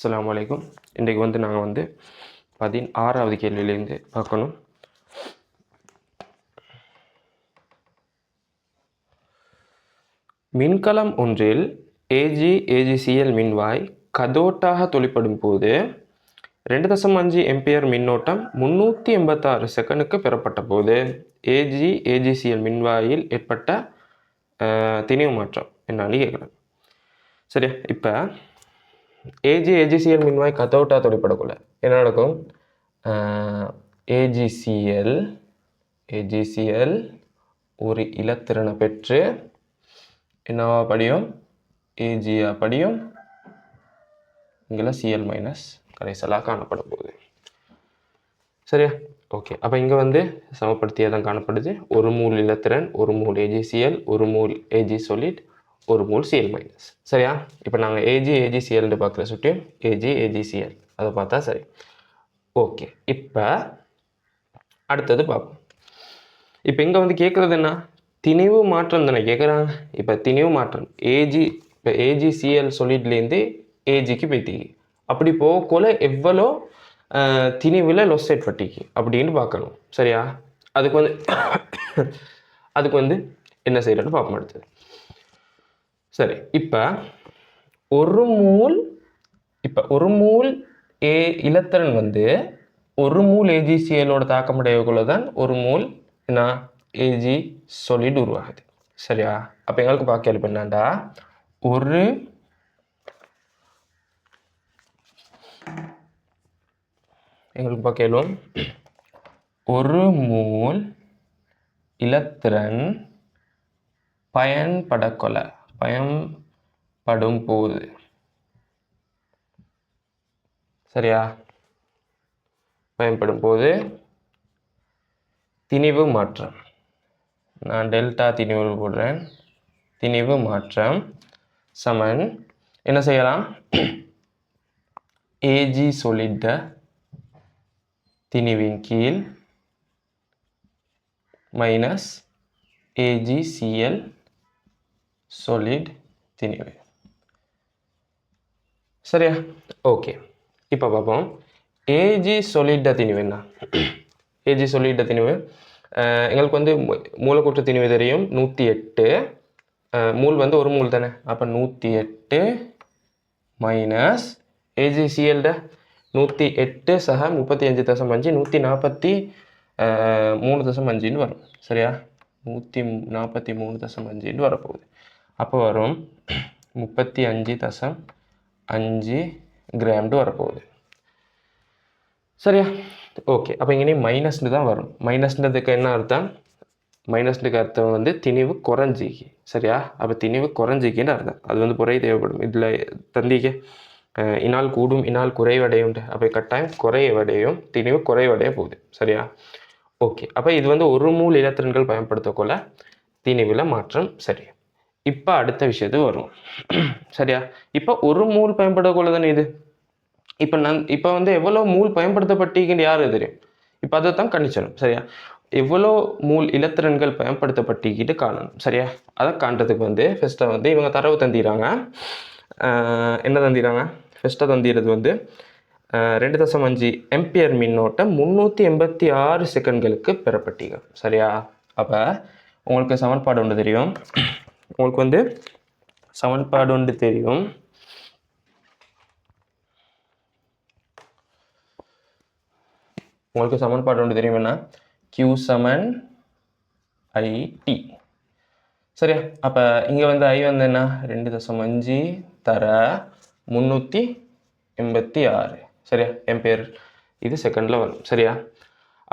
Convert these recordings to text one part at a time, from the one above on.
அஸ்ஸலாமு அலைக்கும். இன்றைக்கு நாங்கள் 16வது கேள்வியிலேருந்து பார்க்கணும். மின்கலம் ஒன்றில் AgCl மின்வாய் கதோட்டாக தொழிற்படும் போது 2.5 ஆம்பியர் மின்னோட்டம் 386 செகண்டுக்கு பெறப்பட்ட போது AgCl மின்வாயில் ஏற்பட்ட திணிவு மாற்றம் என்னன்னு கேட்குறேன். சரியா? இப்போ AgCl மின்வாய் கதோட்டா தொழிற்படக்குள்ள என்ன நடக்கும்? AgCl ஒரு இலத்திறனை பெற்று என்னவா படியும்? Ag படியும். இங்கே Cl மைனஸ் கரைசலாக காணப்பட போகுது. சரியா? ஓகே. அப்போ இங்கே சமப்படுத்தியாக தான் காணப்படுது. ஒரு மூல் இலத்திறன், ஒரு மூல் AgCl, ஒரு மூல் Ag solid, ஒரு மூல் Cl மைனஸ். சரியா? இப்போ நாங்கள் AgCl பார்க்குற சுட்டியும் AgCl அதை பார்த்தா சரி. ஓகே. இப்போ அடுத்தது பார்ப்போம். இப்போ இங்கே கேட்குறது என்ன? திணிவு மாற்றம் தானே கேட்குறாங்க. இப்போ திணிவு மாற்றம் இப்போ AgCl solidலேருந்து Agக்கு போய்த்திக்கு. அப்படி போகக்குள்ள எவ்வளோ திணிவில் லொஸ் ஏற்பட்டிக்கு அப்படின்னு பார்க்கணும். சரியா? அதுக்கு என்ன செய்யறன்னு பார்ப்போம் அடுத்தது. சரி. இப்போ ஒரு மூல் இலத்திறன் ஒரு மூல் AgClோட தாக்கமுடையக்குள்ள தான் ஒரு மூல் என்ன Ag solid உருவாகுது. சரியா? அப்போ எங்களுக்கு பார்க்க எழுப்பு என்னண்டா, ஒரு மூல் இலத்திறன் பயன்படும் போது, சரியா, பயன்படும் போது திணிவு மாற்றம், நான் டெல்டா திணிவு போடுறேன், திணிவு மாற்றம் சமன் என்ன செய்யலாம்? Ag solid திணிவின் கீழ் மைனஸ் AgCl solid திணிவு. சரியா? ஓகே. இப்போ பார்ப்போம். Ag solid திணிவு என்ன? Ag solid திணிவு எங்களுக்கு மூலக்கூற்று திணிவு தெரியும் 108. மூல் ஒரு மூல் தானே. அப்போ 108 மைனஸ் AgCl 108 சக 35.5 143.5 வரும். சரியா? 143.5 வரப்போகுது. அப்போ வரும் 35.5 கிராம் வரப்போகுது. சரியா? ஓகே. அப்போ இங்கே மைனஸ்னு தான் வரும். மைனஸ்ன்றதுக்கு என்ன அர்த்தம்? மைனஸ்னுக்கு அர்த்தம் திணிவு குறைஞ்சிக்கு. சரியா? அப்போ திணிவு குறைஞ்சிக்கின்னு அர்த்தம். அது புறை தேவைப்படும். இதில் தந்திக்கு இனால் கூடும் இனால் குறைவடையும். அப்போ கட்டாயம் குறைவடையும், திணிவு குறைவடைய போகுது. சரியா? ஓகே. அப்போ இது ஒரு மூல் இலத்திறன்கள் பயன்படுத்தக்கொள்ள திணிவில் மாற்றம். சரி. இப்போ அடுத்த விஷயத்துக்கு வரும். சரியா? இப்போ ஒரு மூல் பயன்படுத்தக்கொள்ள தானே இது. இப்போ எவ்வளோ மூல் பயன்படுத்தப்பட்டிருக்குன்னு யாரு தெரியும்? இப்போ அதை தான் கணிச்சணும். சரியா? எவ்வளோ மூல் இலத்திறன்கள் பயன்படுத்தப்பட்டிக்கிட்டு காணணும். சரியா? அதை காண்றதுக்கு ஃபஸ்ட்டாக இவங்க தரவு தந்திராங்க. என்ன தந்திராங்க? ஃபஸ்ட்டாக தந்திரது 2.5 ஆம்பியர் மின்னோட்டம் 386 செகண்ட்களுக்கு பெறப்பட்டீங்க. சரியா? அப்போ உங்களுக்கு சமன்பாடு ஒன்று தெரியும். சமன்பாடு ஒன்று தெரியும். என்ன? Q Saman IT. சரியா? அப்போ இங்கே I என்ன? 2.5 தர 386. சரியா? ஆம்பியர் இது செகண்டில் வரும். சரியா?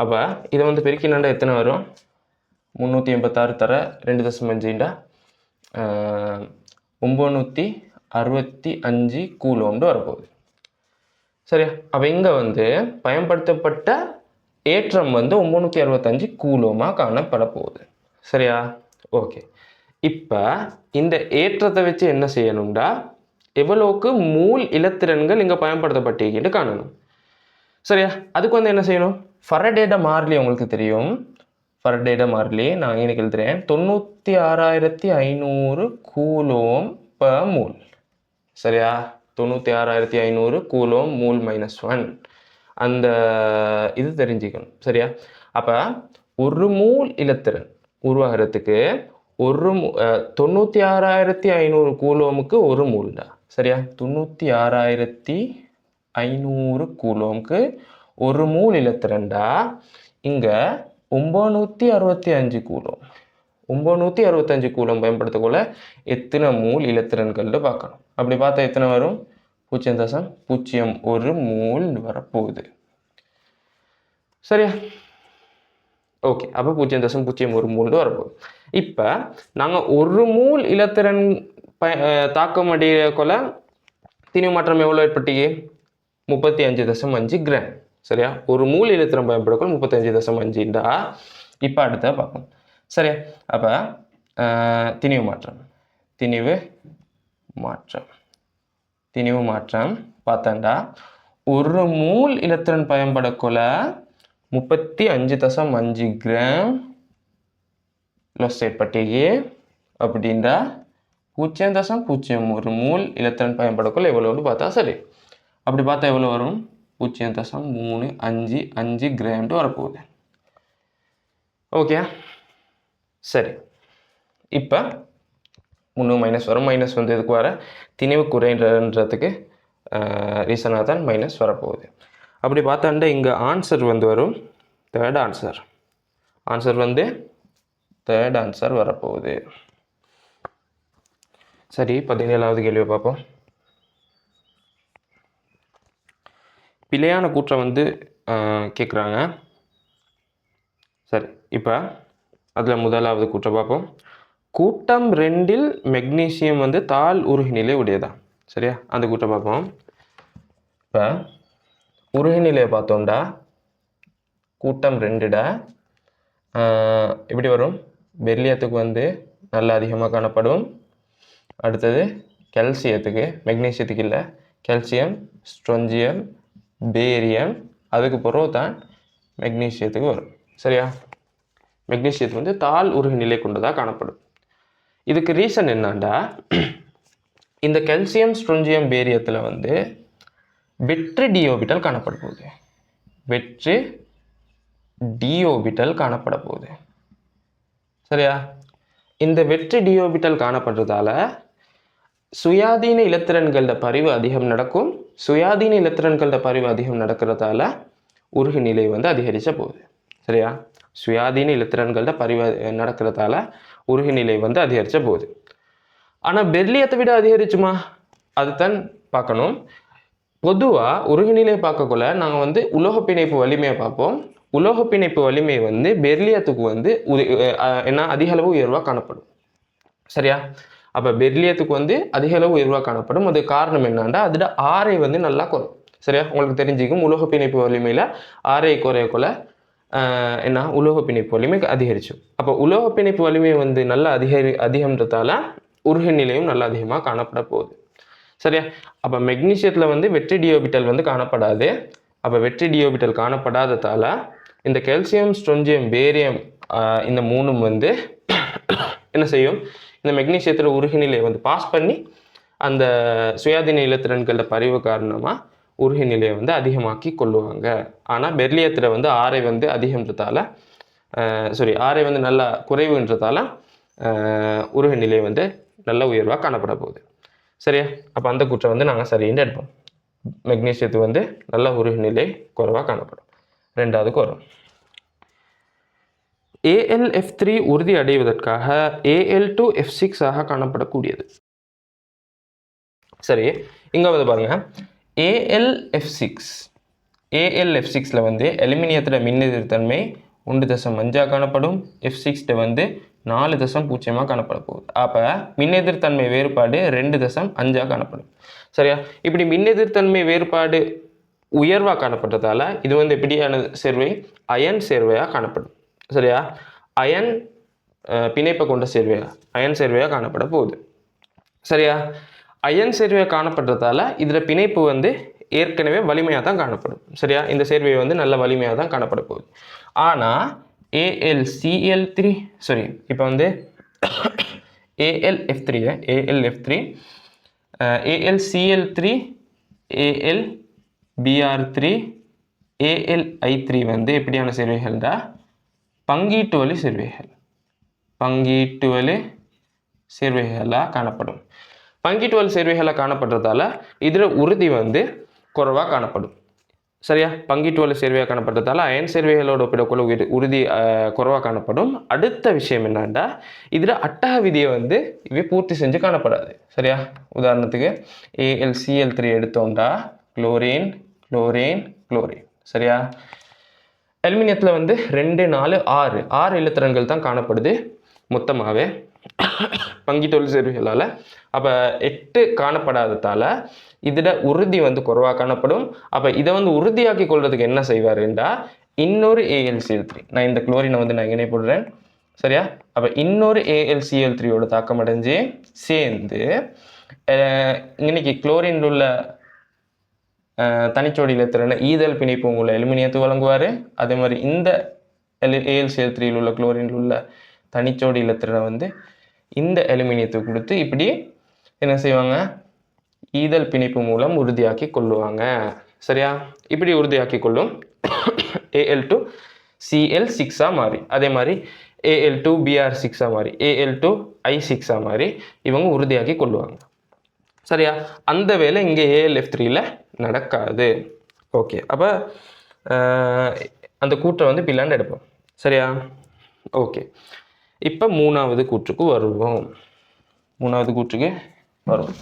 அப்போ இதை பெருக்கினாண்டா எத்தனை வரும்? 386 தர 2.5 965 கூலோம்னு வரப்போகுது. சரியா? அப்போ இங்கே பயன்படுத்தப்பட்ட ஏற்றம் 965 கூலோமாக காணப்பட போகுது. சரியா? ஓகே. இப்போ இந்த ஏற்றத்தை வச்சு என்ன செய்யணும்டா, எவ்வளோக்கு மூல் இலத்திறன்கள் இங்கே பயன்படுத்தப்பட்டிருக்கிட்டு காணணும். சரியா? அதுக்கு என்ன செய்யணும்? ஃபரடேட மாறிலி உங்களுக்கு தெரியும். ஃபரடேட மாறிலி நான் இங்கே எழுதுறேன். 96,500 கூலோம் பர் மூல். சரியா? 96,500 கூலோம் மூல் -1 அந்த இது தெரிஞ்சுக்கணும். சரியா? அப்போ ஒரு மூல் இலத்திரன் உருவாகிறதுக்கு 96,500 கூலோமுக்கு ஒரு மூல்டா. சரியா? 96,500 கூலோமுக்கு ஒரு மூல் இலத்திரன்டா. இங்கே 965 கூலோம் 965 கூலோம் பயன்படுத்தக்குள்ள எத்தனை மூல் இலத்திரன்கள் பார்க்கணும். அப்படி பார்த்தா எத்தனை வரும்? 0.01 மூல் வரப்போகுது. சரியா? ஓகே, அப்போ 0.01 மூல் வரப்போகுது. இப்போ நாங்கள் ஒரு மூல் இலத்திரன் தாக்கம் அடையக்குள்ள திணிவு மாற்றம் எவ்வளோ ஏற்பட்டீங்க? 35.5 கிராம். சரியா? ஒரு மூல் இலத்திரன் பயன்படுத்தக்குள்ள 35.5டா. இப்போ அடுத்த பார்ப்போம். சரியா? அப்போ திணிவு மாற்றம் பார்த்தாண்டா ஒரு மூல் இலத்திரன் பயன்படக்குள்ள 35.5 கிராம் லொஸ் ஏற்பட்டீங்க. அப்படின்டா 0.01 மூல் இலத்திரன் பயன்படக்குள்ள எவ்வளோன்னு பார்த்தா சரி. அப்படி பார்த்தா எவ்வளோ வரும்? 0.355 கிராம்ட்டு வரப்போகுது. ஓகே, சரி. இப்போ இன்னும் மைனஸ் வரும். மைனஸ் வந்து இதுக்கு வர திணிவு குறைன்றதுக்கு ரீசனாக தான் மைனஸ் வரப்போகுது. அப்படி பார்த்தாண்டா இங்கே ஆன்சர் வந்து வரும் தேர்ட் ஆன்சர் வரப்போகுது. சரி, 17வது கேள்வியை பார்ப்போம். பிழையான கூற்றை வந்து கேட்குறாங்க. சரி, இப்போ அதில் முதலாவது கூற்றை பார்ப்போம். கூட்டம் 2 மெக்னீசியம் வந்து தாழ் உருகுநிலை உடையதா. சரியா? அந்த கூற்றை பார்ப்போம். இப்போ உருகுநிலையை பார்த்தோம்டா கூட்டம் 2 எப்படி வரும்? பெர்லியத்துக்கு வந்து நல்ல அதிகமாக காணப்படும். அடுத்தது கால்சியத்துக்கு, மெக்னீசியத்துக்கு இல்லை, கால்சியம், ஸ்ட்ரோன்சியம், பேரியம், அதுக்கு பிறகு தான் மெக்னீசியத்துக்கு வரும். சரியா? மெக்னீசியத்துக்கு வந்து தாழ் உருகுநிலை கொண்டதாக காணப்படும். இதுக்கு ரீசன் என்னண்டா, இந்த கால்சியம், ஸ்ட்ரோன்சியம், பேரியத்தில் வந்து வெற்று டியோபிட்டல் காணப்பட போகுது. சரியா? இந்த வெற்று டியோபிட்டல் காணப்படுறதால சுயாதீன இலத்திரன்களோட பரிவு அதிகம் நடக்கும். சுயாதீன இலத்திரன்களோட பரிவு அதிகம் நடக்கிறதால உருகுநிலை வந்து அதிகரிச்ச போகுது. சரியா? சுயாதீன இலத்திரன்களோட பரிவு நடக்கிறதால உருகுநிலை வந்து அதிகரிச்ச போகுது. ஆனால் பெர்லியத்தை விட அதிகரிச்சுமா? அதுதான் பார்க்கணும். பொதுவாக உருகுநிலை பார்க்கக்குள்ள நாங்கள் வந்து உலோக பிணைப்பு வலிமையை பார்ப்போம். உலோக பிணைப்பு வலிமை வந்து பெர்லியத்துக்கு வந்து என்ன அதிக அளவு உயர்வாக காணப்படும். சரியா? அப்போ பெர்லியத்துக்கு வந்து அதிக அளவு உயர்வாக காணப்படும். அது காரணம் என்னன்னா அதோட ஆரை வந்து நல்லா குறையும். சரியா? உங்களுக்கு தெரிஞ்சுக்கும் உலோக பிணைப்பு வலிமையில் ஆரை குறையக்குள்ள என்ன உலோக பிணைப்பு வலிமை அதிகரிச்சு. அப்போ உலோக பிணைப்பு வலிமை வந்து நல்லா அதிகம்ன்றதால உருகுநிலையும் நல்லா அதிகமாக காணப்பட போகுது. சரியா? அப்போ மெக்னீசியத்தில் வந்து வெற்றி டியோபிட்டல் வந்து காணப்படாது. அப்போ வெற்றி டியோபிட்டல் காணப்படாததால இந்த கால்சியம், ஸ்ட்ரோன்சியம், பேரியம் இந்த மூணும் வந்து என்ன செய்யும்? இந்த மெக்னீசியத்தில் உருகுநிலையை வந்து பாஸ் பண்ணி அந்த சுயாதீன இலத்திரன்களோட பரிவு காரணமாக உருகுநிலையை வந்து அதிகமாக்கி கொள்ளுவாங்க. ஆனால் பெர்லியத்தில் வந்து ஆரை வந்து அதிகம்ன்றதால ஆரை வந்து நல்லா குறைவுன்றதால உருகுநிலை வந்து நல்ல உயர்வாக காணப்பட போகுது. சரியா? அப்போ அந்த கூற்றை வந்து நாங்கள் சரின்னு எடுப்போம். மெக்னீசியத்துக்கு வந்து நல்ல உருகுநிலை குறைவாக காணப்படும். ரெண்டாவதுக்கு வரும். AlF3 உறுதி அடைவதற்காக Al2F6 ஆக காணப்படக்கூடியது. சரி, இங்கே வந்து பாருங்க, AlF6ல வந்து அலுமினியத்தோட மின்னெதிர்த்தன்மை 1.5 காணப்படும். F6 வந்து 4.0 காணப்பட போகுது. அப்போ மின்னெதிர்த்தன்மை வேறுபாடு 2.5 காணப்படும். சரியா? இப்படி மின்னெதிர்த்தன்மை வேறுபாடு உயர்வாக காணப்பட்டதால இது வந்து எப்படியான சேர்வை? அயன் சேர்வையாக காணப்படும். சரியா? அயன் பிணைப்பை கொண்ட அயன் சேர்வையாக காணப்பட போகுது. சரியா? அயன் சேர்வையாக காணப்படுறதால இதில் பிணைப்பு வந்து ஏற்கனவே வலிமையாக தான் காணப்படும். சரியா? இந்த சேர்வை வந்து நல்ல வலிமையாக தான் காணப்பட போகுது. ஆனால் AlCl3 இப்போ வந்து AlF3 AlCl3 AlBr3 AlI3 வந்து எப்படியான சேர்வைகள்டா பங்கீட்டு வழி சேர்வைகள். பங்கீட்டு வழி சேர்வைகளாக காணப்படும். பங்கீட்டு வழி சேர்வைகளாக காணப்படுறதால இதில் உறுதி வந்து குறைவாக காணப்படும். சரியா? பங்கீட்டு வழி சேர்வையாக காணப்படுறதால அயன் சேர்வைகளோட ஒப்பிடக்குள்ள உறுதி குறைவாக காணப்படும். அடுத்த விஷயம் என்னன்னா இதில் அட்டக விதியை வந்து இவை பூர்த்தி செஞ்சு காணப்படாது. சரியா? உதாரணத்துக்கு AlCl3 எடுத்தோம்டா குளோரின் குளோரின் குளோரின். சரியா? அலுமினியத்தில் வந்து 2 4 6 இலத்திரன்கள் தான் காணப்படுது மொத்தமாகவே பங்கீட்டு வழி சேர்வைகளால். அப்போ 8 காணப்படாததால் இதில் உறுதி வந்து குறைவாக காணப்படும். அப்போ இதை வந்து உறுதியாக்கி கொள்றதுக்கு என்ன செய்வாருண்டா இன்னொரு AlCl3, நான் இந்த குளோரினை வந்து நான் இங்கே போடுறேன். சரியா? அப்போ இன்னொரு AlCl3யோட தாக்கம் அடைஞ்சு சேர்ந்து இன்னைக்கு குளோரின் உள்ள தனிச்சோடி இலத்திரனை ஈதல் பிணைப்பு உள்ள அலுமினியத்தை வழங்குவார். அதே மாதிரி இந்த AlCl3யில் உள்ள குளோரினில் உள்ள தனிச்சோடி இலத்திரனை வந்து இந்த அலுமினியத்தை கொடுத்து இப்படி என்ன செய்வாங்க ஈதல் பிணைப்பு மூலம் உறுதியாக்கி கொள்ளுவாங்க. சரியா? இப்படி உறுதியாக்கி கொள்ளும் Al2Cl6 மாறி, அதே மாதிரி Al2Br6 மாறி, Al2I6 மாறி இவங்க உறுதியாக்கி கொள்ளுவாங்க. சரியா? அந்த வேலை இங்கே AlF3ல நடக்காது. ஓகே, அப்போ அந்த கூற்றை வந்து பிள்ளாண்டு எடுப்போம். சரியா? ஓகே, இப்போ மூணாவது கூற்றுக்கு வருவோம். மூணாவது கூற்றுக்கு வருவோம்.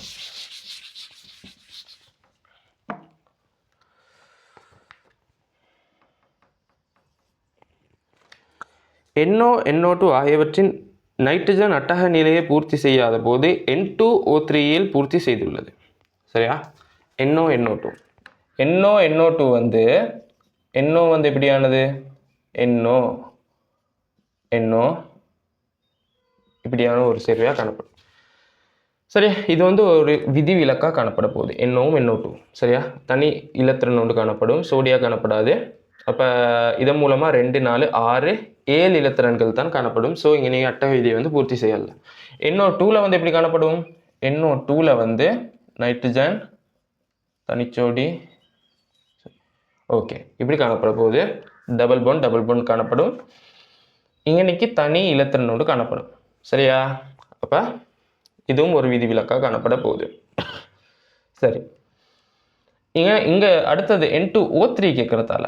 NO NO2 ஆகியவற்றின் நைட்ரஜன் அட்டக நிலையை பூர்த்தி செய்யாத போது N2O3யில் பூர்த்தி செய்துள்ளது. சரியா? NO NO2 வந்து NO வந்து எப்படியானது NO இப்படியான ஒரு சேர்வையாக காணப்படும். சரியா? இது வந்து ஒரு விதிவிலக்காக காணப்பட போகுது. NOவும் NO2. சரியா? தனி இலத்திரன் ஒன்று காணப்படும், சோடியா காணப்படாது. அப்போ இதன் மூலமாக 2 4 6 7 இலத்திரன்கள் தான் காணப்படும். ஸோ இங்கே நீங்கள் அட்டக விதியை வந்து பூர்த்தி செய்யலை. NO2ல வந்து எப்படி காணப்படும்? NO2ல வந்து நைட்ரஜன் தனிச்சோடி ஓகே இப்படி காணப்பட போகுது. டபுள் பாண்ட் காணப்படும். இங்கனைக்கு தனி இலத்திரனோடு காணப்படும். சரியா? அப்போ இதுவும் ஒரு விதிவிலக்காக காணப்பட போகுது. சரி, இங்கே அடுத்தது N2O3 கேட்குறதால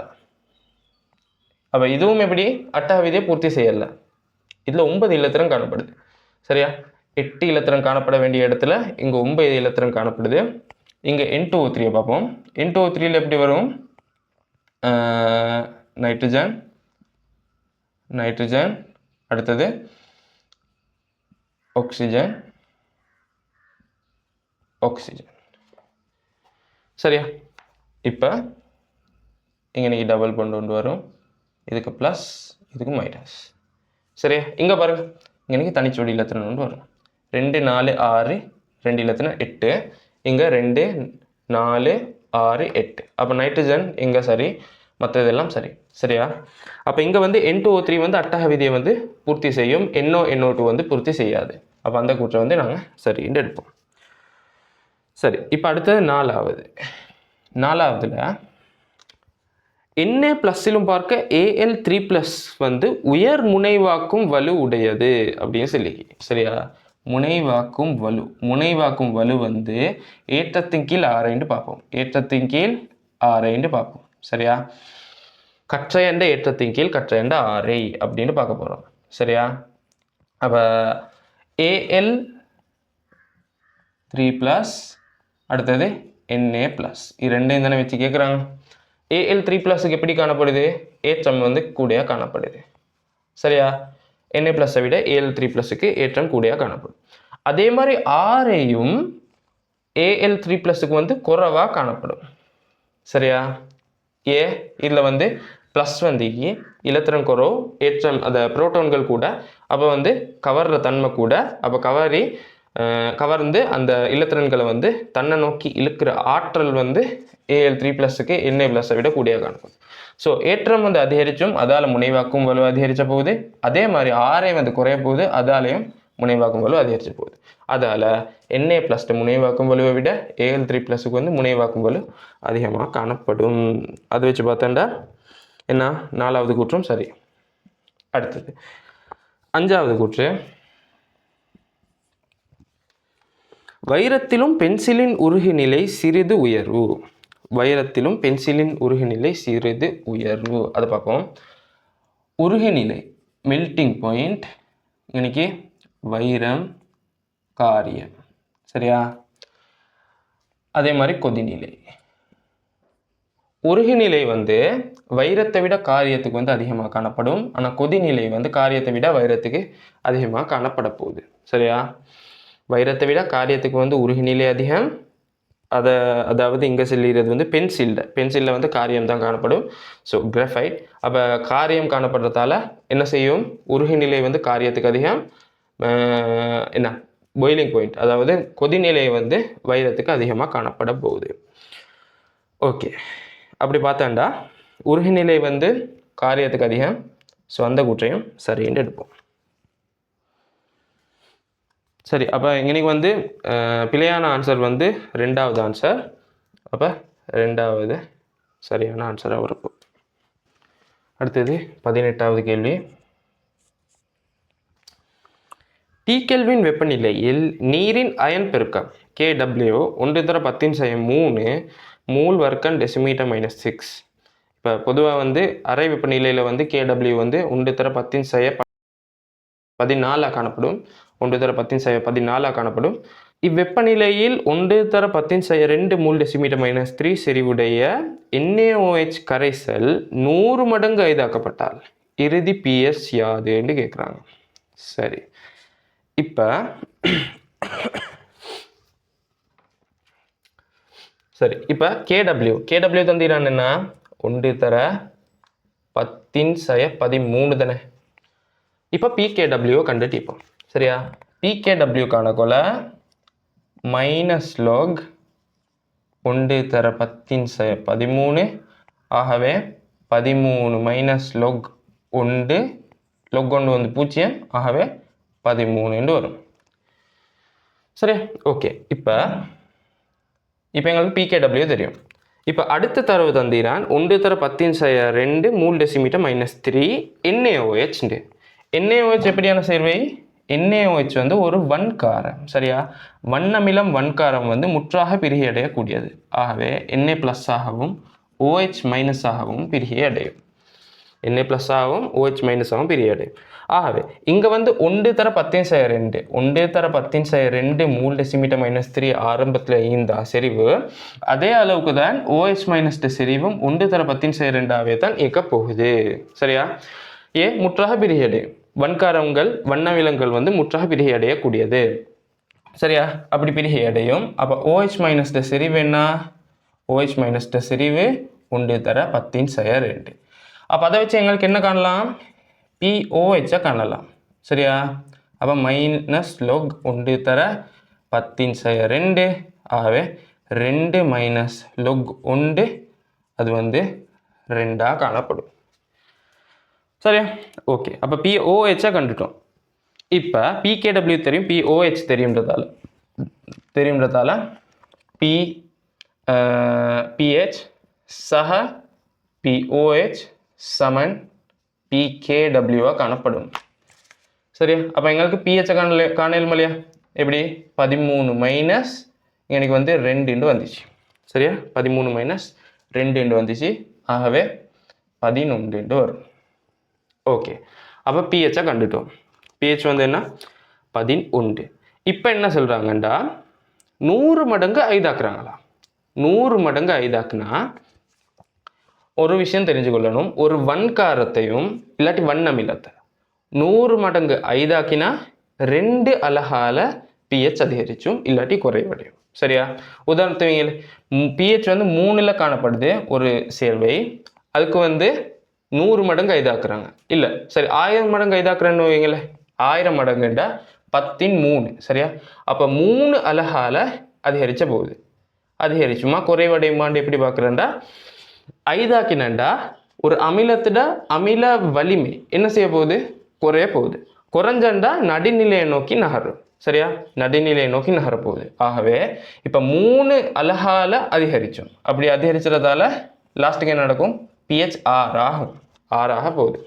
அப்போ இதுவும் எப்படி அட்டக விதியை பூர்த்தி செய்யலை. இதில் 9 இலத்திரன் காணப்படுது. சரியா? 8 இலத்திரன் காணப்பட வேண்டிய இடத்துல இங்கே 9 இலத்திரன் காணப்படுது. இங்கே N2O3 பார்ப்போம். N2O3யில் எப்படி வரும்? நைட்ரஜன் அடுத்தது ஆக்சிஜன். சரியா? இப்போ இங்கே நீங்கள் டபுள் பாண்ட் கொண்டு வரும், இதுக்கு ப்ளஸ் இதுக்கு மைனஸ். சரியா? இங்கே பாருங்க, இங்கே தனிச்சோடி இலத்திரன் கொண்டு வரும். 2 4 6 2 இலத்திரன் 8, இங்கே 2 4 6 8. அப்போ நைட்ரஜன் இங்கே சரி, மற்றதெல்லாம் சரி. சரியா? அப்போ இங்கே வந்து N2O3 வந்து அட்டக விதியை வந்து பூர்த்தி செய்யும், NO2 வந்து பூர்த்தி செய்யாது. அப்போ அந்த கூற்றை வந்து நாங்கள் சரின்னு எடுப்போம். சரி, இப்போ அடுத்தது நாலாவதுல Na+லும் பார்க்க Al3+ வந்து உயர் முனைவாக்கும் வலு உடையது அப்படின்னு சொல்லி. சரியா? முனைவாக்கும் வலு வந்து ஏற்றத்தின் கீழ் ஆரைன்னு பார்ப்போம். சரியா? கற்றையண்ட ஏற்றத்தின் கீழ் கற்றையண்ட ஆரை அப்படின்னு பார்க்க போகிறோம். சரியா? அப்போ Al3+ அடுத்தது Na+, இது ரெண்டையும் தானே வச்சு கேட்குறாங்க. Al3+க்கு எப்படி காணப்படுது? ஏற்றம் வந்து கூடையாக காணப்படுது. சரியா? Na+ஐ விட Al3+க்கு ஏற்றம் கூடையாக காணப்படும். அதே மாதிரி ஆரையும் Al3+க்கு வந்து குறைவாக காணப்படும். சரியா? இதில் வந்து ப்ளஸ் வந்து இலத்திரன் குறவு, ஏற்றம் அந்த புரோட்டான்கள் கூட, அப்போ வந்து கவர்ற தன்மை கூட, அப்போ கவர்ந்து அந்த இலத்திரன்களை வந்து தன்னை நோக்கி இழுக்கிற ஆற்றல் வந்து Al3+க்கு Na+ஐ விட கூடிய காணப்படும். ஸோ ஏற்றம் வந்து அதிகரிச்சும் அதால் முனைவாக்கும் வலு அதிகரித்த போகுது. அதே மாதிரி ஆரை வந்து குறைய போகுது, அதாலையும் முனைவாக்கும் வலு அதிகரிச்சு போகுது. அதால் Na+ முனைவாக்கும் வலுவை விட Al3+க்கு வந்து முனைவாக்கும் வலு அதிகமாக காணப்படும். அதை வச்சு பார்த்தேன்டா என்ன 4வது கூற்றும் சரி. அடுத்தது 5வது கூற்று, வைரத்திலும் பென்சிலின் உருகுநிலை சிறிது உயர்வு. வைரத்திலும் பென்சிலின் உருகுநிலை சிறிது உயர்வு. அதை பார்ப்போம். உருகுநிலை மெல்டிங் பாயிண்ட், இன்னைக்கு வைரம் காரியம் சரியா. அதே மாதிரி கொதிநிலை. உருகுநிலை வந்து வைரத்தை விட காரியத்துக்கு வந்து அதிகமாக காணப்படும். ஆனால் கொதிநிலை வந்து காரியத்தை விட வைரத்துக்கு அதிகமாக காணப்பட போகுது சரியா. வைரத்தை விட காரியத்துக்கு வந்து உருகுநிலை அதிகம். அதாவது இங்கே சொல்லிடுறது வந்து பென்சிலில் வந்து காரியம் தான் காணப்படும். So graphite. அப்போ காரியம் காணப்படுறதால என்ன செய்யும், உருகுநிலை வந்து காரியத்துக்கு அதிகம். என்ன பாயிலிங் பாயிண்ட் அதாவது கொதிநிலை வந்து வைரத்துக்கு அதிகமாக காணப்பட போகுது. ஓகே, அப்படி பார்த்தாண்டா உருகுநிலை வந்து காரியத்துக்கு அதிகம். ஸோ அந்த கூற்றையும் சரின்னு எடுப்போம். சரி, அப்போ இன்னைக்கு வந்து பிழையான ஆன்சர் வந்து 2வது ஆன்சர். அப்போ 2வது சரியான ஆன்சராக இருக்கும். அடுத்தது 18வது கேள்வி. T-கெல்வின் வெப்பநிலையில் நீரின் அயன் பெருக்கம் Kw 1×10⁻³ மூல் வர்க்கம் டெசிமீட்டர் -6. இப்போ பொதுவாக வந்து அறை வெப்பநிலையில் வந்து Kw வந்து 1×10⁻14 காணப்படும். 1×10⁻14 காணப்படும். இவ்வெப்பநிலையில் 1×10⁻² மூல் டெசிமீட்டர் -3 செறிவுடைய NaOH கரைசல் 100 மடங்கு ஐதாக்கப்பட்டால் இறுதி pH யாது என்று கேட்குறாங்க. சரி, இப்போ KW தந்திரான் என்ன 1×10⁻13 தானே. இப்போ PKW கண்டுபிடிப்போம் சரியா. PKW காணக்கொள்ள -log 1×10⁻13 ஆகவே 13 log 1 log 1 வந்து 0 ஆகவே 13 என்று வரும் சரியா. ஓகே, இப்போ எங்களுக்கு PKW தெரியும். இப்போ அடுத்த தரவு தந்திரான் 1×10⁻² மூல் டெசிமீட்டர் -3 NaOH. NaOH எப்படியான சேர்வை? NaOH வந்து ஒரு வன்காரம் சரியா. வண்ணமிலம் வன்காரம் வந்து முற்றாக பிரிகை அடையக்கூடியது. ஆகவே Na+ ஆகவும் OH- ஆகவும் பிரிகை அடையும். Na+ ஆகவும் OH- ஆகவும் பிரிகை அடையும். ஆகவே இங்கே வந்து 1×10⁻², மூல் டெசிமீட்டர் -3 ஆரம்பத்தில் ஈந்தா செறிவு அதே அளவுக்கு தான் OH- செறிவும் 1×10⁻²ஆகவே தான் இயக்க போகுது சரியா. முற்றாக பிரிகை அடையும். வன்காரங்கள் வண்ணவிலங்கள் வந்து முற்றாக பிரிகை அடையக்கூடியது சரியா. அப்படி பிரிகை அடையும். அப்போ OH- செறிவு என்ன? OH- செறிவு 1×10⁻². அப்போ அதை வச்சு எங்களுக்கு என்ன காணலாம்? POH காணலாம் சரியா. அப்போ -log 1×10⁻². ஆகவே 2 - log 1 அது வந்து 2 காணப்படும் சரியா. ஓகே, அப்போ POH கண்டுட்டோம். இப்போ PKW தெரியும், POH தெரியும்ன்றதால pH சக POH சமன் PKW காணப்படும் சரியா. அப்போ எங்களுக்கு pH காணலும் இல்லையா. எப்படி 13 எனக்கு வந்து 2 வந்துச்சு சரியா. 13 - 2 வந்துச்சு. ஆகவே 11 வரும். ஓகே, அப்போ pH கண்டுட்டோம். pH வந்து என்ன 11. இப்போ என்ன சொல்கிறாங்கண்டா 100 மடங்கு ஐதாக்குறாங்களா. 100 மடங்கு ஐதாக்குனா ஒரு விஷயம் தெரிஞ்சு கொள்ளணும். ஒரு வன்காரத்தையும் இல்லாட்டி வண்ணமிலத்தை 100 மடங்கு ஐதாக்கினா 2 அலகால pH அதிகரிச்சும் இல்லாட்டி குறைவடையும் சரியா. உதாரணத்துக்கு pH வந்து 3ல் காணப்படுது ஒரு சேர்வை, அதுக்கு வந்து 100 மடங்கு ஐதாக்குறாங்க. இல்லை சரி 1000 மடங்கு ஐதாக்குறேன்னு வைங்களேன். 1000 மடங்குண்டா 10⁻³ சரியா. அப்போ 3 அலகால அதிகரிச்ச போகுது. அதிகரிச்சுமா குறைவடையுமான்னு எப்படி பார்க்குறேன்டா, ஐதாக்கினண்டா ஒரு அமிலத்தோட அமில வலிமை என்ன செய்ய போகுது? குறைய போகுது. குறைஞ்சண்டா நடுநிலையை நோக்கி நகரும். சரியா? நடுநிலையை நோக்கி நகரப்போகுது. ஆகவே இப்போ 3 அலகால அதிகரிச்சோம். அப்படி அதிகரிச்சதால லாஸ்ட்டுக்கு என்ன நடக்கும்? பிஹெச் 6 ஆகும். 6 ஆக போகுது.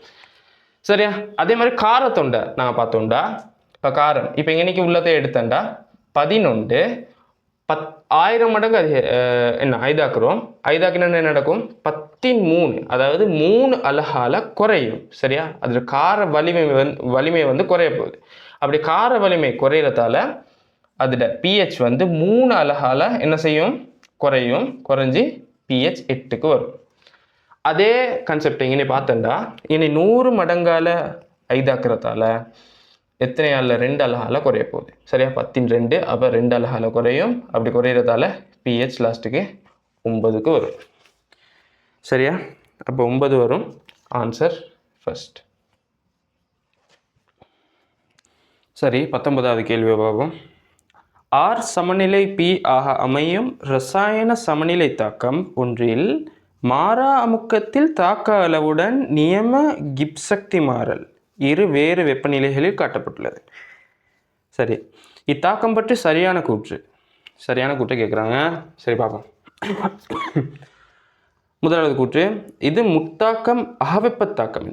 சரியா? அதே மாதிரி காரத்தொண்டை நாங்கள் பார்த்தோம்டா. இப்போ காரம் இப்போ இன்னைக்கு உள்ளதை எடுத்தேன்டா 11 1000 மடங்கு என்ன ஐதாக்குறோம். ஐதாக்குனா என்ன நடக்கும்? 10 அதாவது 3 அலகால குறையும். சரியா? அதில் கார வலிமை வந்து குறைய போகுது. அப்படி கார வலிமை குறையிறதால அதில் பிஹெச் வந்து 3 அலகால என்ன செய்யும்? குறையும். குறைஞ்சி பிஹெச் 8க்கு வரும். அதே கான்செப்ட் இங்கே பார்த்தேன்டா இனி 100 மடங்கால ஐதாக்குறதால எத்தனை ஆளில் 2 அலகால குறைய போகுது. சரியா? 10 அப்போ 2 அலகால குறையும். அப்படி குறையிறதால பிஹெச் லாஸ்ட்டுக்கு 9க்கு வரும். சரியா? அப்போ 9 வரும். Answer first. சரி, 19வது கேள்வியை பார்ப்போம். ஆர் சமநிலை பி ஆக அமையும் ரசாயன சமநிலை தாக்கம் ஒன்றில் மாறா அமுக்கத்தில் தாக்க அளவுடன் நியம கிப்சக்தி மாறல் இரு வேறு வெப்பநிலைகளில் காட்டப்பட்டுள்ளது. சரி, இத்தாக்கம் பற்றி சரியான கூற்றை கேட்குறாங்க. சரி, பார்ப்போம். முதலாவது கூற்று, இது முத்தாக்கம் அகவெப்பத்தாக்கம்.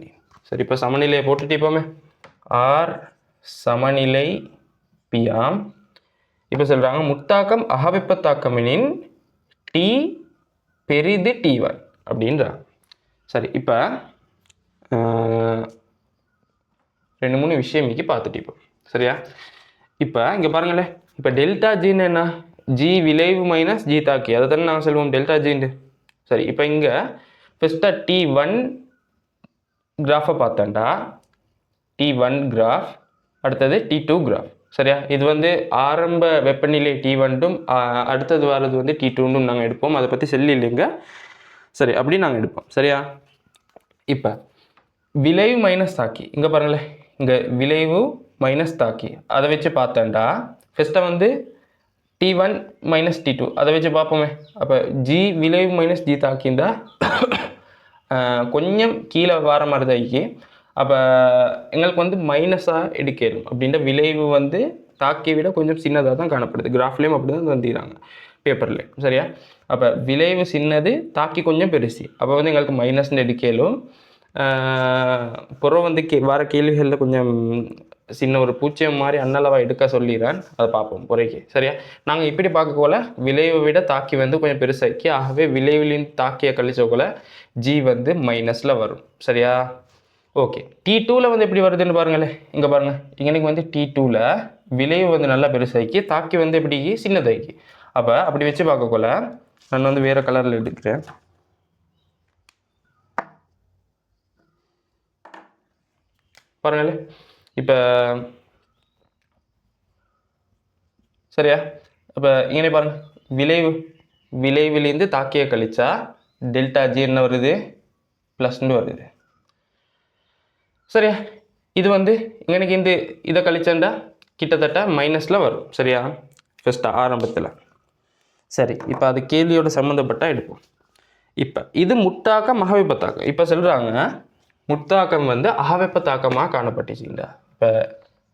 சரி, இப்போ சமநிலையை போட்டுட்டு இப்போமே ஆர் சமநிலை பியாம். இப்போ சொல்கிறாங்க முத்தாக்கம் அகவெப்பத்தாக்கமெனின் டி பெரிது T1 அப்படின்றாங்க. சரி, இப்போ 2-3 விஷயம் இன்னைக்கு பார்த்துட்டு இப்போ. சரியா? இப்போ இங்கே பாருங்களேன். இப்போ டெல்டா ஜின்னு என்ன? ஜி விளைவு மைனஸ் ஜி தாக்கி, அதை தானே நாங்கள் சொல்லுவோம் டெல்டா ஜின்னு. சரி, இப்போ இங்கே ஃபஸ்ட்டாக T1 கிராஃபை பார்த்தேன்டா. T1 கிராஃப், அடுத்தது T2 கிராஃப். சரியா? இது வந்து ஆரம்ப வெப்பநிலை T1டும் அடுத்தது வர்றது வந்து T2டும் நாங்கள் எடுப்போம். அதை பற்றி சொல்லி இல்லைங்க. சரி, அப்படி நாங்கள் எடுப்போம். சரியா? இப்போ விளைவு மைனஸ் தாக்கி இங்கே பாருங்களேன். இங்கே விளைவு மைனஸ் தாக்கி அதை வச்சு பார்த்தேன்டா ஃபஸ்ட்டை வந்து T1 மைனஸ் T2 அதை வச்சு பார்ப்போமே. அப்போ ஜி விளைவு மைனஸ் ஜி தாக்கிந்தா கொஞ்சம் கீழே வர மாதிரி தாக்கி. அப்போ எங்களுக்கு வந்து மைனஸாக எடுக்கணும். அப்படின்ற விளைவு வந்து தாக்கியை விட கொஞ்சம் சின்னதாக தான் காணப்படுது. கிராஃப்லேயும் அப்படி தான் தந்திடுறாங்க பேப்பரில். சரியா? அப்போ விளைவு சின்னது, தாக்கி கொஞ்சம் பெருசு. அப்போ வந்து எங்களுக்கு மைனஸ்ன்னு எடுக்கலும். புறம் வந்து வர கேள்விகளில் கொஞ்சம் சின்ன ஒரு பூச்சியம் மாதிரி அன்னளவாக எடுக்க சொல்லிடுறேன். அதை பார்ப்போம் புறைக்கு. சரியா? நாங்கள் இப்படி பார்க்கக்குள்ள விளைவை விட தாக்கி வந்து கொஞ்சம் பெருசாக்கி, ஆகவே விளைவிலின் தாக்கியை கழிச்சோக்குள்ள ஜி வந்து மைனஸில் வரும். சரியா? ஓகே, T2ல் வந்து எப்படி வருதுன்னு பாருங்களேன். இங்கே பாருங்கள், இங்கனைக்கு வந்து T2ல் விளைவு வந்து நல்லா பெருசாக்கி, தாக்கி வந்து எப்படி சின்னதாக்கி. அப்போ அப்படி வச்சு பார்க்கக்குள்ள நான் வந்து வேறு கலரில் எடுக்கிறேன். பாருங்களேன். இப்போ சரியா? அப்போ இங்கே பாருங்கள், விளைவிலேருந்து தாக்கியை கழிச்சா டெல்டா ஜி என்ன வருது? ப்ளஸ்ன்னு வருது. சரியா? இது வந்து இங்கே இதை கழிச்சண்டா கிட்டத்தட்ட மைனஸில் வரும். சரியா? ஃபஸ்ட்டாக ஆரம்பத்தில். சரி, இப்போ அது கேள்வியோட சம்மந்தப்பட்ட எடுப்போம். இப்போ இது முத்தாக்கம் அகவெப்பத்தாக்கம். இப்போ சொல்கிறாங்க முத்தாக்கம் வந்து அகவெப்பத்தாக்கமாக காணப்பட்டுச்சுங்களா. இப்போ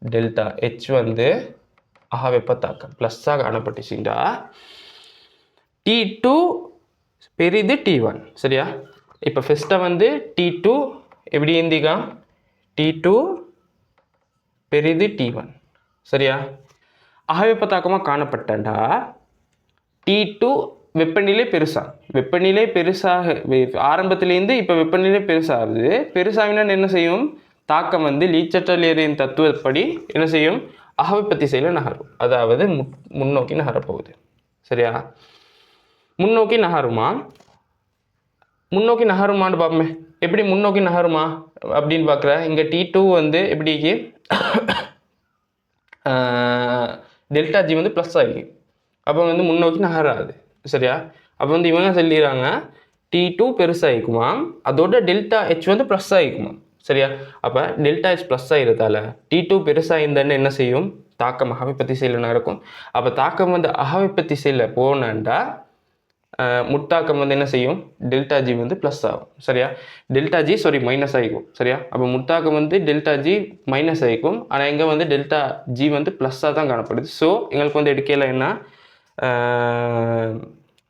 டெல்டா ஹெச் வந்து அகவெப்பத்தாக்கம் ப்ளஸ்ஸாக காணப்பட்டுச்சுங்களா. T2 பெரிது T1. சரியா? இப்போ ஃபஸ்ட்டாக வந்து T2 எப்படி இருந்திக்கா? T2 பெரிது T1. சரியா? அகவெப்பத்தாக்கமாக காணப்பட்டா T2 வெப்பநிலை பெருசாக ஆரம்பத்திலேருந்து இப்போ வெப்பநிலை பெருசாகுது. பெருசாகினா என்ன செய்யும்? தாக்கம் வந்து லீச்சட்டலியரின் தத்துவப்படி என்ன செய்யும்? அகவெப்பத்தி செயல நகரும். அதாவது முன்னோக்கி நகரப்போகுது. சரியா? முன்னோக்கி நகருமான்னு பார்ப்போமே. எப்படி முன்னோக்கி நகருமா அப்படின்னு பார்க்குற. இங்கே T2 வந்து எப்படிக்கு டெல்டா ஜி வந்து ப்ளஸ் ஆகி, அப்போ வந்து முன்னோக்கி நகராது. சரியா? அப்போ வந்து இவங்க சொல்லிடுறாங்க T2 பெருசாகிக்குமா, அதோட டெல்டா ஹெச் வந்து ப்ளஸ் ஆகிக்குமா. சரியா? அப்போ டெல்டா ஹெச் ப்ளஸ் ஆகிறதால T2 பெருசாகிருந்தேன்னு என்ன செய்யும்? தாக்கம் அகவெப்பத்தி செயலில் நடக்கும். அப்போ தாக்கம் வந்து அகவெப்பத்தி செயலில் போனாண்டா முட்டாக்கம் வந்து என்ன செய்யும், டெல்டா ஜி வந்து ப்ளஸ் ஆகும். சரியா, டெல்டா ஜி மைனஸ் ஆகிக்கும். சரியா, அப்போ முட்டாக்கம் வந்து டெல்டா ஜி மைனஸ் ஆகிக்கும். ஆனால் இங்கே வந்து டெல்டா ஜி வந்து ப்ளஸ்ஸாக தான் காணப்படுது. ஸோ எங்களுக்கு வந்து எடுக்கல என்ன,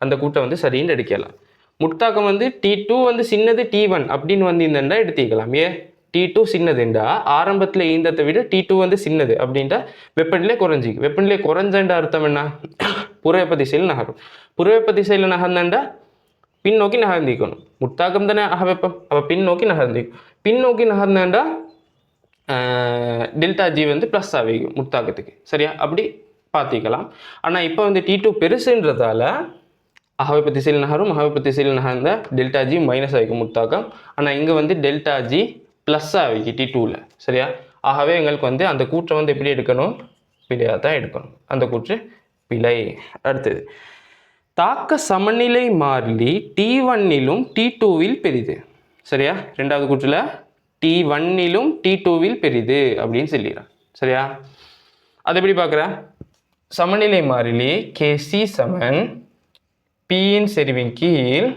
அந்த கூட்டம் வந்து சரின்னு எடுக்கலாம். முட்டாக்கம் வந்து T2 வந்து சின்னது T1 அப்படின்னு வந்து இந்த எடுத்துக்கலாம். ஏன் T2 சின்னதுண்டா ஆரம்பத்தில் ஈந்தத்தை விட T2 வந்து சின்னது அப்படின்ட்டா வெப்பநிலை குறைஞ்சிக்கும். வெப்பநிலை குறைஞ்சன்ற அர்த்தம் என்ன, புறவெப்ப திசையில் நகரும். புறவெப்ப திசையில் நகர்ந்தா பின்னோக்கி நகர்ந்திக்கணும். முட்டாக்கம் தானே அகவெப்பம், அப்போ பின்னோக்கி நகர்ந்திக்கும். பின்னோக்கி நகர்ந்தாண்டா டெல்டா ஜி வந்து ப்ளஸ் ஆகிக்கும் முட்டாக்கத்துக்கு. சரியா, அப்படி பார்த்திக்கலாம். ஆனால் இப்போ வந்து T2 பெருசுன்றதால அகவெப்ப திசையில் நகரும். அகவெப்ப திசையில் நகர்ந்த டெல்டா ஜி மைனஸ் ஆகிக்கும் முட்டாக்கம். ஆனால் இங்கே வந்து டெல்டா ஜி ப்ளஸ் ஆகிக்கும் T2வில். சரியா, ஆகவே எங்களுக்கு வந்து அந்த கூற்றை வந்து எப்படி எடுக்கணும், பிழையாக தான் எடுக்கணும். அந்த கூற்று பிழை. அடுத்தது, தாக்க சமநிலை மாறிலி T1லும் T2வில் பெரிது. சரியா, ரெண்டாவது கூற்றில் T1லும் T2வில் பெரிது அப்படின்னு சொல்லிடுறேன். சரியா, அது எப்படி பார்க்குற, சமநிலை மாறிலி Kc சமன் Pயின் செறிவின் கீழ்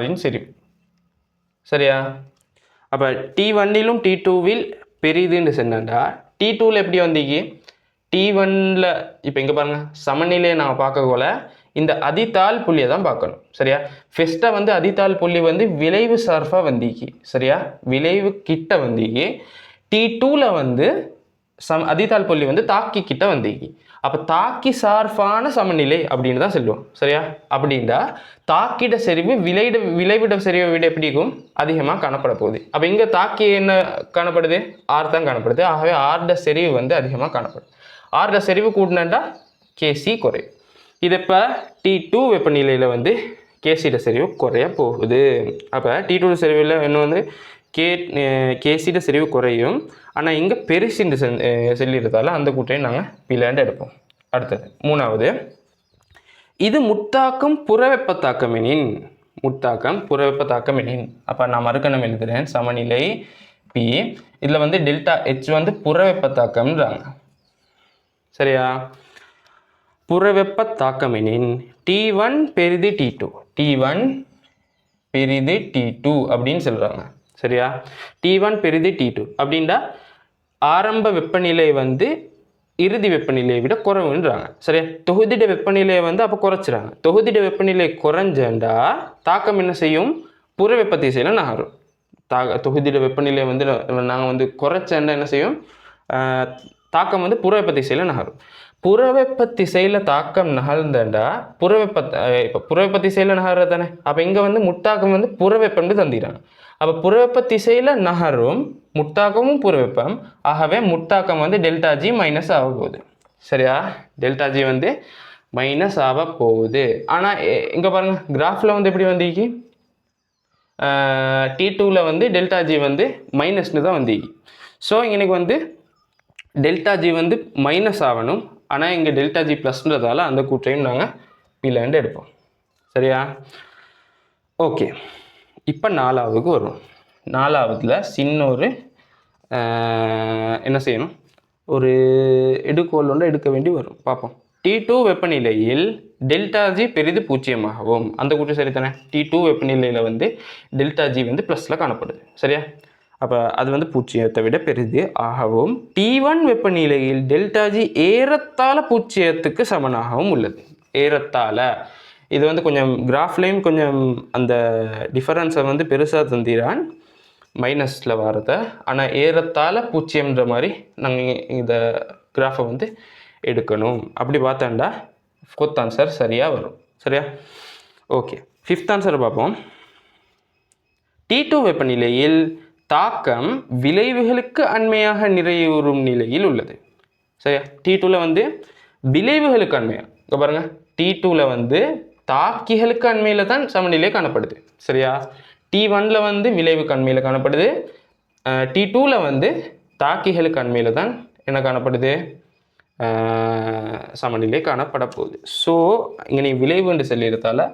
Rயின் செறிவு. சரியா, அப்போ T1லும் T2வில் பெரிதுன்னு சொன்னாண்டா T2வில் எப்படி வந்தீங்க, T1ல இப்போ இங்கே பாருங்கள் சமநிலையை நாங்கள் பார்க்கக்குள்ள இந்த அதித்தாள் புள்ளியை தான் பார்க்கணும். சரியா, ஃபெஸ்ட்டாக வந்து அதித்தாள் புள்ளி வந்து விளைவு சார்பாக வந்தீங்க. சரியா, விளைவு கிட்ட வந்தீங்க. T2ல வந்து அதித்தாள் புள்ளி வந்து தாக்கி கிட்ட வந்தீங்க. அப்போ தாக்கி சார்பான சமநிலை அப்படின்னு தான் சொல்லுவோம். சரியா, அப்படின்னா தாக்கிட செறிவு விளைவிட செறிவை விட எப்படி இருக்கும், அதிகமாக காணப்பட போகுது. அப்போ இங்கே தாக்கி என்ன காணப்படுது, ஆர் தான் காணப்படுது. ஆகவே ஆர்ட செறிவு வந்து அதிகமாக காணப்படுது. ஆர்ட செறிவு கூட்டினா கேசி குறையும். இது இப்போ T2 வெப்பநிலையில் வந்து கேசிட செறிவு குறைய போகுது. அப்போ T2 செறிவில் இன்னும் வந்து கேசிட செறிவு குறையும். ஆனால் இங்கே பெருசின்னு சொல்லிடுறதால அந்த கூட்டையும் நாங்கள் பிளாண்டு எடுப்போம். அடுத்தது மூணாவது, இது முட்டாக்கம் புறவெப்ப தாக்கம் எனின். முட்டாக்கம் புறவெப்ப தாக்கம் எனின். அப்போ நான் மறுக்கணும் எழுதுகிறேன், சமநிலை P இதில் வந்து டெல்டா H வந்து புறவெப்ப தாக்கம்ன்றாங்க. சரியா, புறவெப்ப தாக்கம் எனின் T1 பெரிது T2, T1 பெரிது T2 அப்படின்னு சொல்கிறாங்க. சரியா, T1 பெரிது T2 அப்படின்னா ஆரம்ப வெப்பநிலை வந்து இறுதி வெப்பநிலையை விட குறைவுன்றாங்க. சரியா, தொகுதிட வெப்பநிலையை வந்து அப்போ குறைச்சிறாங்க. தொகுதிட வெப்பநிலை குறைஞ்சண்டா தாக்கம் என்ன செய்யும், புறவெப்ப திசையில் நகரும். தொகுதிட வெப்பநிலையை வந்து நாங்கள் வந்து குறைச்சண்டா என்ன செய்யும், தாக்கம் வந்து புறவெப்ப திசையில் நகரும். புறவெப்ப திசையில் தாக்கம் நகர்ந்தண்டா இப்போ புறவெப்ப திசையில் நகர்றது தானே. அப்போ இங்கே வந்து முட்டாக்கம் வந்து புறவெப்பம்னு தந்திடுறாங்க. அப்போ புறவெப்ப திசையில் நகரும் முட்டாக்கமும் புறவெப்பம். ஆகவே முட்டாக்கம் வந்து டெல்டா ஜி மைனஸ் ஆக போகுது. சரியா, டெல்டா ஜி வந்து மைனஸ் ஆக போகுது. ஆனால் இங்கே பாருங்கள் கிராஃபில் வந்து எப்படி வந்தீங்க, T2வில் வந்து டெல்டா ஜி வந்து மைனஸ்னு தான் வந்தீங்க. ஸோ எனக்கு வந்து டெல்டா ஜி வந்து மைனஸ் ஆகணும். ஆனால் இங்கே டெல்டா ஜி ப்ளஸ்ன்றதால அந்த கூற்றையும் நாங்கள் பிளாண்டு எடுப்போம். சரியா, ஓகே. இப்போ நாலாவதுக்கு வரும். நாலாவதுல சின்ன ஒரு என்ன செய்யணும், ஒரு எடுக்கோல் ஒன்று எடுக்க வேண்டி வரும். பார்ப்போம். T2 வெப்பநிலையில் டெல்டா ஜி பெரிது பூஜ்ஜியமாகவும், அந்த கூற்று சரித்தானே. T2 வெப்பநிலையில் வந்து டெல்டா ஜி வந்து ப்ளஸில் காணப்படுது. சரியா, அப்போ அது வந்து பூஜ்ஜியத்தை விட பெரிது ஆகவும் T1 வெப்பநிலையில் டெல்டா ஜி ஏறத்தாழ பூஜ்ஜியத்துக்கு சமனாகவும் உள்ளது. ஏறத்தாழ இது வந்து கொஞ்சம் கிராஃப்லேயும் கொஞ்சம் அந்த டிஃபரன்ஸை வந்து பெருசாக தந்திரான் மைனஸில் வரத. ஆனால் ஏறத்தாழ பூஜ்ஜியம்ன்ற மாதிரி நாங்கள் இந்த கிராஃபை வந்து எடுக்கணும். அப்படி பார்த்தாண்டா 4th ஆன்சர் சரியாக வரும். சரியா, ஓகே. 5th ஆன்சரை பார்ப்போம். T2 வெப்பநிலையில் தாக்கம் விளைவுகளுக்கு அண்மையாக நிறைவுறும் நிலையில் உள்ளது. சரியா, T2வில் வந்து விளைவுகளுக்கு அண்மையாக, இங்கே பாருங்கள் T2வில் வந்து தாக்கிகளுக்கு அண்மையில் தான் சமநிலை காணப்படுது. சரியா, T1ல வந்து விளைவுக்கு அண்மையில் காணப்படுது. T2வில் வந்து தாக்கிகளுக்கு அண்மையில் தான் என்ன காணப்படுது, சமநிலை காணப்பட போகுது. ஸோ இங்கே நீ விளைவுன்னு சொல்லிடுறதால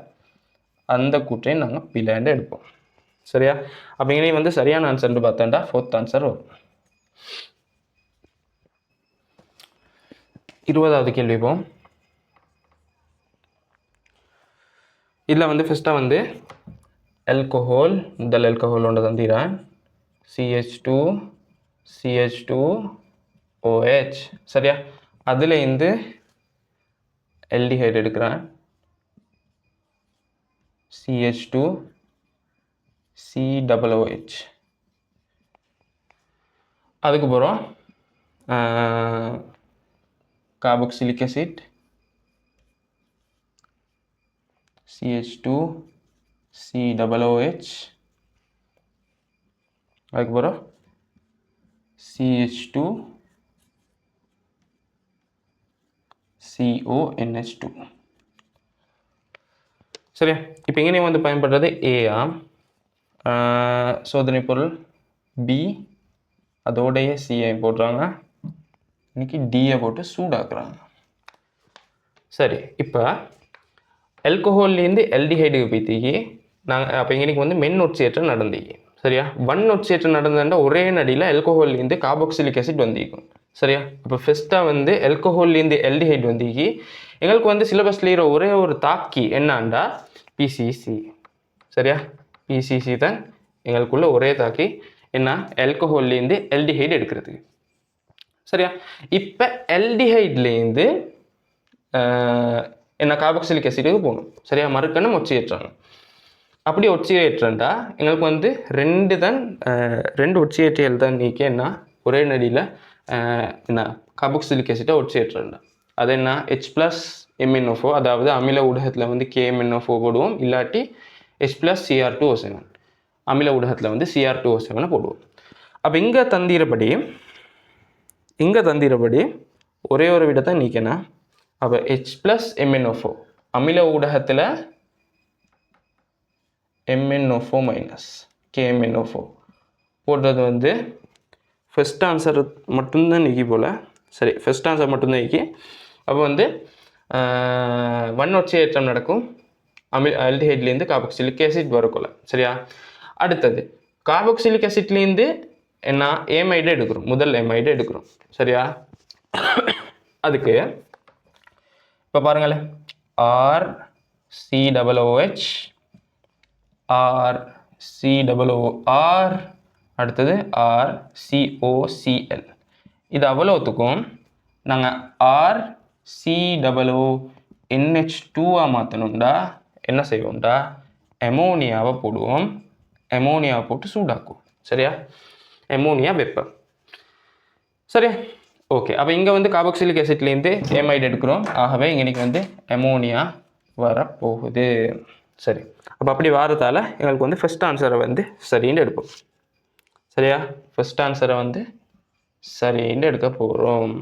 அந்த கூற்றை நாங்கள் பிளாண்டு எடுப்போம். சரியா, அப்போ இங்கே வந்து சரியான ஆன்சர்னு பார்த்தோம்டா 4th ஆன்சர் வரும். 20வது கேள்வி போம். இதில் வந்து ஃபஸ்ட்டாக வந்து ஆல்கஹால் முதல் ஆல்கஹால் ஒன்று தந்திரான் CH2OH சரியா. அதுலேருந்து ஆல்டிஹைடு எடுக்கிறான் CH2COOH. அதுக்கப்புறம் கார்பாக்சிலிக் ஆசிட் CH2COOH. அதுக்கப்புறம் CH2CONH2 சரியா. இப்போ இங்கே வந்து பயன்படுறது ஏயா சோதனை பொருள் பி அதோடைய சிஐ போடுறாங்க, இன்னைக்கு டியை போட்டு சூடாக்குறாங்க. சரி, இப்போ ஆல்கஹால்லேருந்து ஆல்டிஹைடுக்கு போய்த்திக்கு நாங்கள் அப்போ இன்றைக்கி வந்து மென் ஒட்சியேற்றம் நடந்தீங்க சரியா. ஒன் ஒட்சியேற்றம் நடந்தாண்டா ஒரே நடியில் ஆல்கஹால்லேருந்து கார்பாக்சிலிக் ஆசிட் வந்திருக்கும் சரியா. அப்போ ஃபஸ்ட்டாக வந்து ஆல்கஹால்லேருந்து ஆல்டிஹைடு வந்திக்கு எங்களுக்கு வந்து சிலபஸில் ஒரே ஒரு தாக்கி என்னாண்டா பிசிசி சரியா. பிசிசி தான் எங்களுக்குள்ள ஒரே தாக்கி என்ன ஆல்கஹால்லேருந்து ஆல்டிஹைடு எடுக்கிறதுக்கு சரியா. இப்போ ஆல்டிஹைட்லேருந்து என்ன கார்பாக்சிலிக் ஆசிடுக்கு போகணும் சரியா. மறுக்கணும் ஒட்சியேற்றாங்க. அப்படி ஒட்சியேற்றண்டா எங்களுக்கு வந்து ரெண்டு ஒட்சியேற்றியல் தான் நீக்கி என்ன ஒரே நடியில் என்ன கார்பாக்சிலிக் ஆசிட்டை ஒட்சியேற்றண்டா அது என்ன H+MnO4 அதாவது அமில ஊடகத்தில் வந்து KMnO4 போடுவோம், இல்லாட்டி H+Cr2O7 அமில ஊடகத்தில் வந்து Cr2O7 போடுவோம். அப்போ இங்கே தந்திரப்படி ஒரே ஒரு விட தான் நீக்கணும். அப்போ H+MnO4 அமில ஊடகத்தில் MnO4- KMnO4 போடுறது வந்து ஃபஸ்ட் ஆன்சர் மட்டும்தான் நீக்கி போல் சரி. ஃபஸ்ட் ஆன்சர் மட்டும்தான் நீக்கி. அப்போ வந்து ஒன் ஒட்சியேற்றம் நடக்கும் ஆல்டிஹைட்லேருந்து கார்பாக்சிலிக் ஆசிட் வரக்குள்ள சரியா. அடுத்தது கார்பாக்சிலிக் ஆசிட்லேருந்து என்ன ஏமைடு எடுக்கிறோம், முதல் ஏமைடு எடுக்கிறோம் சரியா. அதுக்கு இப்போ பாருங்களேன் RCOOH RCOOR அடுத்தது RCOCl. இது அவ்வளோத்துக்கும் நாங்கள் RCOONH2 மாற்றணும்டா என்ன செய்வோம்டா அமோனியாவை போடுவோம். அமோனியாவை போட்டு சூடாக்குவோம் சரியா. அமோனியா வெப்பம் சரியா. ஓகே, அப்போ இங்கே வந்து கார்பாக்சிலிக் ஆசிட்லேருந்து ஏமைடு எடுக்கிறோம். ஆகவே இன்றைக்கி வந்து அமோனியா வரப்போகுது சரி. அப்போ அப்படி வாரதால் எங்களுக்கு வந்து ஃபஸ்ட் ஆன்சரை வந்து சரின்னு எடுப்போம் சரியா. ஃபஸ்ட் ஆன்சரை வந்து சரின்னு எடுக்க போகிறோம்.